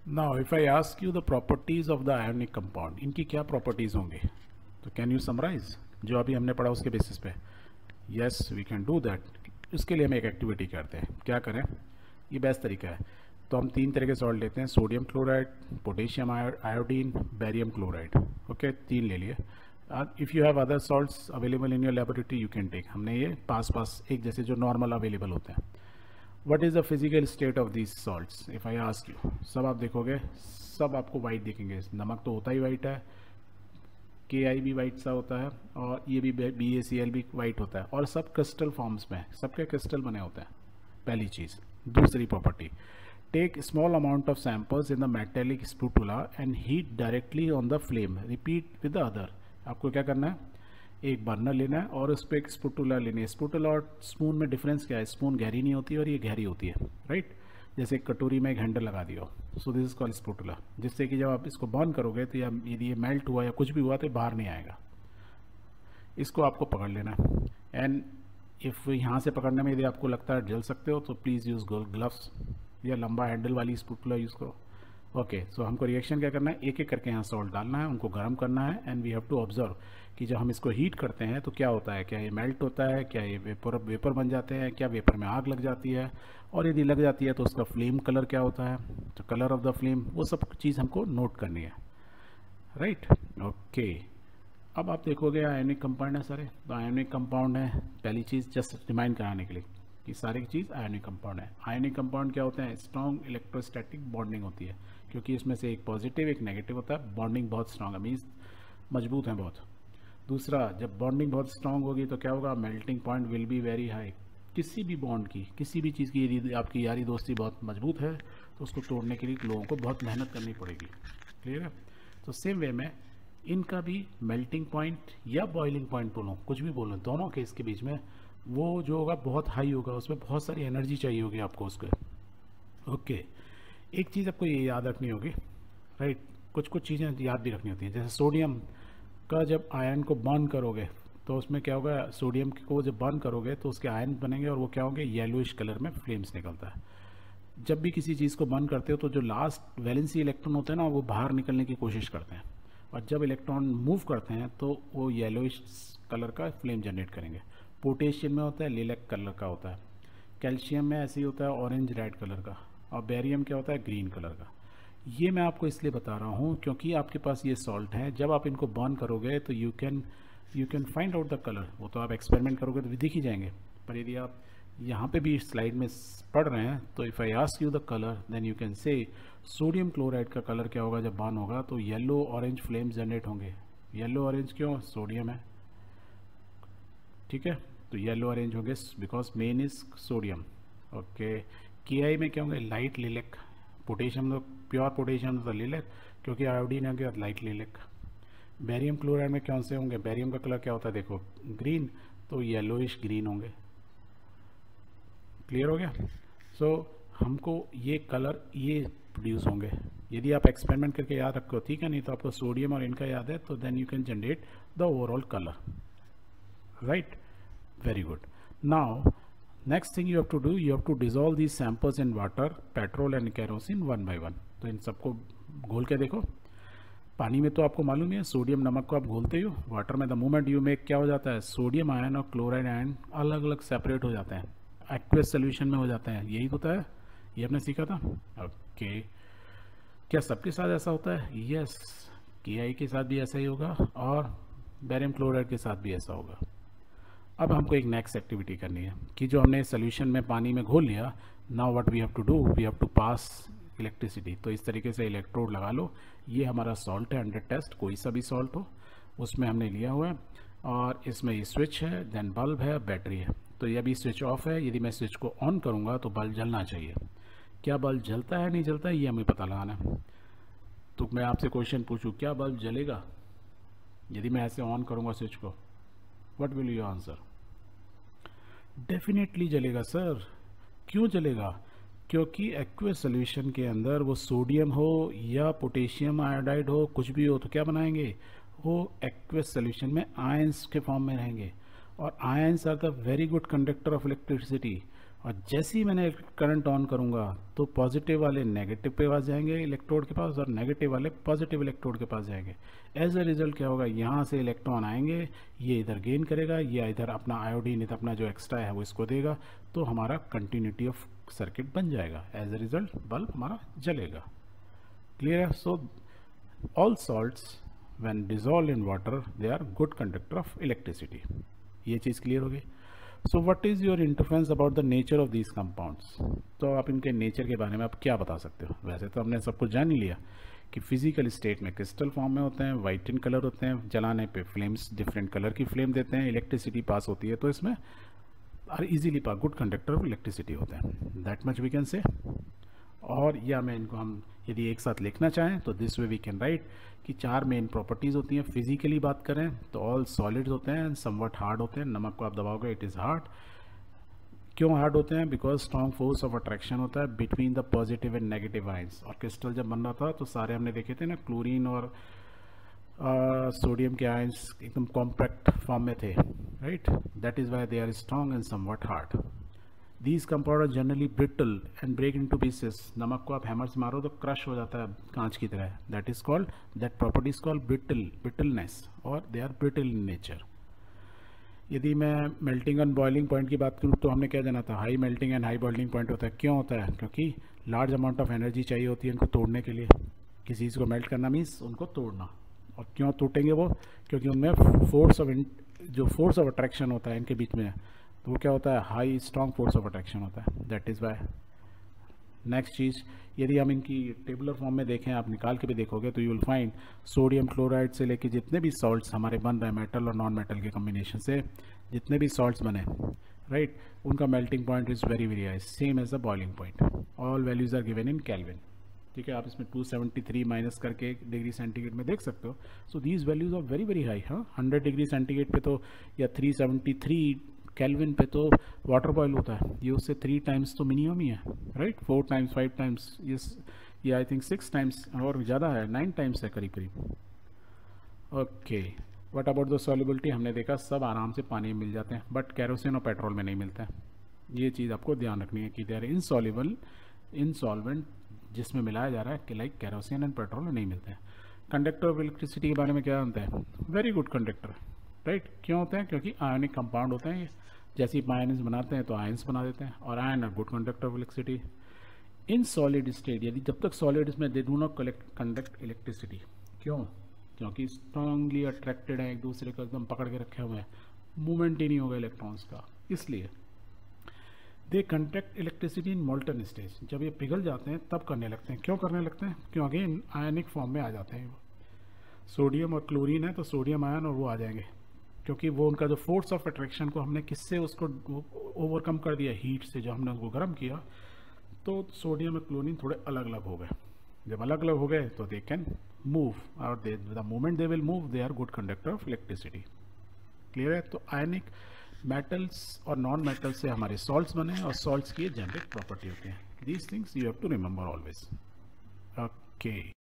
Now if I ask you the properties of the ionic compound, इनकी क्या properties होंगे, तो कैन यू समराइज जो अभी हमने पढ़ा उसके बेसिस पे? Yes, we can do that. उसके लिए हम एक एक्टिविटी करते हैं। क्या करें, ये बेस्ट तरीका है। तो हम 3 तरह के सॉल्ट लेते हैं, sodium chloride, potassium iodine, barium chloride. Okay, 3 ले लिए। If you have other salts available in your laboratory you can take. हमने ये पास एक जैसे जो नॉर्मल अवेलेबल होते हैं। What is the physical state of these salts if I ask you? सब आप देखोगे, सब आपको वाइट दिखेंगे। नमक तो होता ही वाइट है, KI भी वाइट सा होता है, और ये भी BaCl भी वाइट होता है, और सब क्रिस्टल फॉर्म्स में, सबके क्रिस्टल बने होते हैं। पहली चीज़। दूसरी property, take small amount of samples in the metallic spatula and heat directly on the flame, repeat with the other. आपको क्या करना है, एक बर्नर लेना है और उस पर एक स्पुटुला लेनी है। स्पुटुला और स्पून में डिफरेंस क्या है? स्पून गहरी नहीं होती और ये गहरी होती है, राइट? जैसे एक कटोरी में एक हैंडल लगा दिया हो, सो दिस इज कॉल्ड स्पुटुला, जिससे कि जब आप इसको बर्न करोगे तो यदि ये मेल्ट हुआ या कुछ भी हुआ तो बाहर नहीं आएगा। इसको आपको पकड़ लेना है, एंड इफ़ यहाँ से पकड़ने में यदि आपको लगता है जल सकते हो तो प्लीज़ यूज़ ग्लव्स या लंबा हैंडल वाली स्पुटुला यूज़ करो। ओके, सो हमको रिएक्शन क्या करना है, एक एक करके यहाँ सॉल्ट डालना है, उनको गर्म करना है, and we have to observe कि जब हम इसको हीट करते हैं तो क्या होता है, क्या ये मेल्ट होता है, क्या ये वेपर बन जाते हैं, क्या वेपर में आग लग जाती है, और यदि लग जाती है तो उसका फ्लेम कलर क्या होता है, तो कलर ऑफ द फ्लेम, वो सब चीज़ हमको नोट करनी है, राइट? ओके, अब आप देखोगे आयोनिक कंपाउंड है सारे, तो आयोनिक कंपाउंड है। पहली चीज़ जस्ट रिमाइंड कराने के लिए कि सारी चीज़ आयोनिक कंपाउंड है। आयोनिक कंपाउंड क्या होते हैं? स्ट्रॉन्ग इलेक्ट्रोस्टैटिक बॉन्डिंग होती है, क्योंकि इसमें से एक पॉजिटिव एक नेगेटिव होता है। बॉन्डिंग बहुत स्ट्रांग है, मीन्स मजबूत है बहुत। दूसरा, जब बॉन्डिंग बहुत स्ट्रांग होगी तो क्या होगा, melting point will be very high. किसी भी बॉन्ड की, किसी भी चीज़ की यदि आपकी यारी दोस्ती बहुत मजबूत है तो उसको तोड़ने के लिए लोगों को बहुत मेहनत करनी पड़ेगी। क्लियर है? तो सेम वे में इनका भी मेल्टिंग पॉइंट या बॉइलिंग पॉइंट बोलो, कुछ भी बोलो, दोनों के इसके बीच में वो जो होगा बहुत हाई होगा, उसमें बहुत सारी एनर्जी चाहिए होगी आपको उसके। ओके, एक चीज़ आपको ये याद रखनी होगी, राइट? कुछ कुछ चीज़ें याद भी रखनी होती हैं। जैसे सोडियम का जब आयन को बर्न करोगे तो उसमें क्या होगा, सोडियम को जब बर्न करोगे तो उसके आयन बनेंगे और वो क्या होंगे, येलोइश कलर में फ्लेम्स निकलता है। जब भी किसी चीज़ को बर्न करते हो तो जो लास्ट वैलेंसी इलेक्ट्रॉन होते हैं ना, वो बाहर निकलने की कोशिश करते हैं, और जब इलेक्ट्रॉन मूव करते हैं तो वो येलोइश कलर का फ्लेम जनरेट करेंगे। पोटेशियम में होता है लिलैक कलर का होता है, कैल्शियम में ऐसे ही होता है ऑरेंज रेड कलर का, और बेरियम क्या होता है, ग्रीन कलर का। ये मैं आपको इसलिए बता रहा हूँ क्योंकि आपके पास ये सॉल्ट है, जब आप इनको बर्न करोगे तो you can find out the colour. वो तो आप एक्सपेरिमेंट करोगे तो दिख ही जाएंगे, पर यदि आप यहाँ पे भी स्लाइड में पढ़ रहे हैं तो if I ask you the colour then you can say sodium chloride का कलर क्या होगा जब बर्न होगा, तो येलो ऑरेंज फ्लेम जनरेट होंगे। येलो ऑरेंज क्यों? सोडियम है, ठीक है? तो येलो ऑरेंज होंगे because main is sodium. Okay, KI में क्या होंगे, लाइट लिलैक। पोटेशियम तो प्योर पोटेशियम तो लिलैक, क्योंकि आयोडीन है गया लाइट लिलैक। बेरियम क्लोराइड में कौन से होंगे, बेरियम का कलर क्या होता है देखो, ग्रीन, तो येलोइश ग्रीन होंगे। क्लियर हो गया? सो हमको ये कलर ये प्रोड्यूस होंगे। यदि आप एक्सपेरिमेंट करके याद रखो, ठीक है? नहीं तो आपको सोडियम और इनका याद है, तो then you can generate the overall colour, right? Very good. Now next thing you have to do, you have to dissolve these samples in water, petrol and kerosene one by one. तो इन सबको घोल के देखो। पानी में तो आपको मालूम है सोडियम नमक को आप घोलते हो, वाटर में द मोमेंट यू मेक क्या हो जाता है, सोडियम आयन और क्लोराइड आयन अलग अलग सेपरेट हो जाते हैं, एक्वेस सोल्यूशन में हो जाते हैं। यही होता है, ये आपने सीखा था। ओके, क्या सबके साथ ऐसा होता है? यस, KI के साथ भी ऐसा ही होगा और बेरियम क्लोराइड के साथ भी ऐसा होगा। अब हमको एक नेक्स्ट एक्टिविटी करनी है कि जो हमने सोल्यूशन में पानी में घोल लिया, now what we have to do, we have to pass electricity. तो इस तरीके से इलेक्ट्रोड लगा लो। ये हमारा सॉल्ट है अंडर टेस्ट, कोई सा भी सॉल्ट हो, उसमें हमने लिया हुआ है, और इसमें ये स्विच है, देन बल्ब है, बैटरी है। तो ये अभी स्विच ऑफ है, यदि मैं स्विच को ऑन करूँगा तो बल्ब जलना चाहिए। क्या बल्ब जलता है नहीं जलता है ये हमें पता लगाना है। तो मैं आपसे क्वेश्चन पूछूँ, क्या बल्ब जलेगा यदि मैं ऐसे ऑन करूँगा स्विच को? What will you answer? Definitely जलेगा सर। क्यों जलेगा? क्योंकि एक्वस सोल्यूशन के अंदर वो सोडियम हो या पोटेशियम आयोडाइड हो, कुछ भी हो, तो क्या बनाएंगे, वो एक्वस सोल्यूशन में आयंस के फॉर्म में रहेंगे, और ions are the very good conductor of electricity. और जैसे ही मैंने करंट ऑन करूँगा तो पॉजिटिव वाले नेगेटिव पे पास जाएंगे इलेक्ट्रोड के पास और नेगेटिव वाले पॉजिटिव इलेक्ट्रोड के पास जाएंगे। एज अ रिजल्ट क्या होगा, यहाँ से इलेक्ट्रॉन आएंगे, ये इधर गेन करेगा, ये इधर अपना आयोडीन इधर अपना जो एक्स्ट्रा है वो इसको देगा, तो हमारा कंटिन्यूटी ऑफ सर्किट बन जाएगा। एज अ रिजल्ट बल्ब हमारा जलेगा। क्लियर है? So all salts when dissolve in water they are good conductor of electricity. ये चीज़ क्लियर होगी। So what is your interference about the nature of these compounds? तो आप इनके नेचर के बारे में आप क्या बता सकते हो? वैसे तो हमने सब कुछ जान ही लिया कि फिजिकल स्टेट में क्रिस्टल फॉर्म में होते हैं, वाइट इन कलर होते हैं, जलाने पे फ्लेम्स डिफरेंट कलर की फ्लेम देते हैं, इलेक्ट्रिसिटी पास होती है, तो इसमें are easily pass good conductor of electricity होते हैं। That much we can say. और या मैं इनको हम यदि एक साथ लिखना चाहें तो this way we can write कि 4 मेन प्रॉपर्टीज़ होती हैं। फिजिकली बात करें तो ऑल सॉलिड्स होते हैं, समवट हार्ड होते हैं। नमक को आप दबाओगे इट इज़ हार्ड। क्यों हार्ड होते हैं? Because strong force of attraction होता है between the positive and negative ions. और क्रिस्टल जब बन रहा था तो सारे हमने देखे थे ना, क्लोरीन और सोडियम के आयंस एकदम कॉम्पैक्ट फॉर्म में थे, right? That is why they are strong and somewhat hard. These compounds are generally brittle and break into pieces. नमक को आप हैमर से मारो तो क्रश हो जाता है कांच की तरह। That is called, that property is called brittleness, और they are brittle in nature. यदि मैं मेल्टिंग एंड बॉइलिंग पॉइंट की बात करूँ तो हमने क्या जाना था, high melting and high boiling point होता है। क्यों होता है? क्योंकि लार्ज अमाउंट ऑफ एनर्जी चाहिए होती है इनको तोड़ने के लिए। किसी चीज़ को मेल्ट करना मीन्स उनको तोड़ना। और क्यों टूटेंगे वो? क्योंकि उनमें फोर्स ऑफ अट्रैक्शन होता है इनके बीच में, तो वो क्या होता है, high strong force of attraction होता है। That is Y. नेक्स्ट चीज़, यदि हम इनकी टेबुलर फॉर्म में देखें, आप निकाल के भी देखोगे तो you will find sodium chloride से लेके जितने भी सॉल्ट्स हमारे बन रहे हैं मेटल और नॉन मेटल के कम्बिनेशन से, जितने भी सॉल्ट्स बने, राइट, उनका melting point is very very high, same as the boiling point. All values are given in kelvin. ठीक है, आप इसमें 273 माइनस करके डिग्री सेंटीग्रेड में देख सकते हो। So these values are very very high. हाँ, 100 डिग्री सेंटीग्रेड पे तो या 373 केल्विन पे तो वाटर बॉयल होता है, ये उससे 3 टाइम्स तो मिनिमम ही है, राइट? 4 टाइम्स 5 टाइम्स ये आई थिंक 6 टाइम्स और ज़्यादा है, 9 टाइम्स है करीब करीब। Okay, what about the solubility? हमने देखा सब आराम से पानी में मिल जाते हैं, बट कैरोसिन और पेट्रोल में नहीं मिलते हैं। ये चीज़ आपको ध्यान रखनी है कि दे आर इनसॉल्युबल, इनसॉल्वेंट जिसमें मिलाया जा रहा है कि लाइक कैरोसिन एंड पेट्रोल में नहीं मिलते हैं। कंडक्टर ऑफ इलेक्ट्रिसिटी के बारे में क्या जानते हैं? Very good conductor, right? क्यों होते हैं? क्योंकि आयनिक कंपाउंड होते हैं। जैसे ही आयन्स बनाते हैं तो आयन्स बना देते हैं, और ion are good conductor of electricity. In solid state, यदि जब तक सॉलिड इसमें they do not conduct electricity. क्यों? क्योंकि स्ट्रांगली अट्रैक्टेड है, एक दूसरे को एकदम पकड़ के रखे हुए हैं, मूवमेंट ही नहीं होगा इलेक्ट्रॉन्स का, इसलिए they conduct electricity in molten stage. जब ये पिघल जाते हैं तब करने लगते हैं। क्यों करने लगते हैं? क्योंकि आयनिक फॉर्म में आ जाते हैं। सोडियम और क्लोरीन है तो सोडियम आयन और वो आ जाएंगे, क्योंकि वो उनका जो फोर्स ऑफ अट्रैक्शन को हमने किससे उसको ओवरकम कर दिया, हीट से। जब हमने उसको गर्म किया तो सोडियम और क्लोरीन थोड़े अलग अलग हो गए। जब अलग अलग हो गए तो दे कैन मूव, और the moment they will move they are good conductor of electricity. Clear है? तो आयनिक मेटल्स और नॉन मेटल्स से हमारे सॉल्ट्स बने, और सॉल्ट्स की जेनेरिक प्रॉपर्टी होती है। These things you have to remember always. Okay.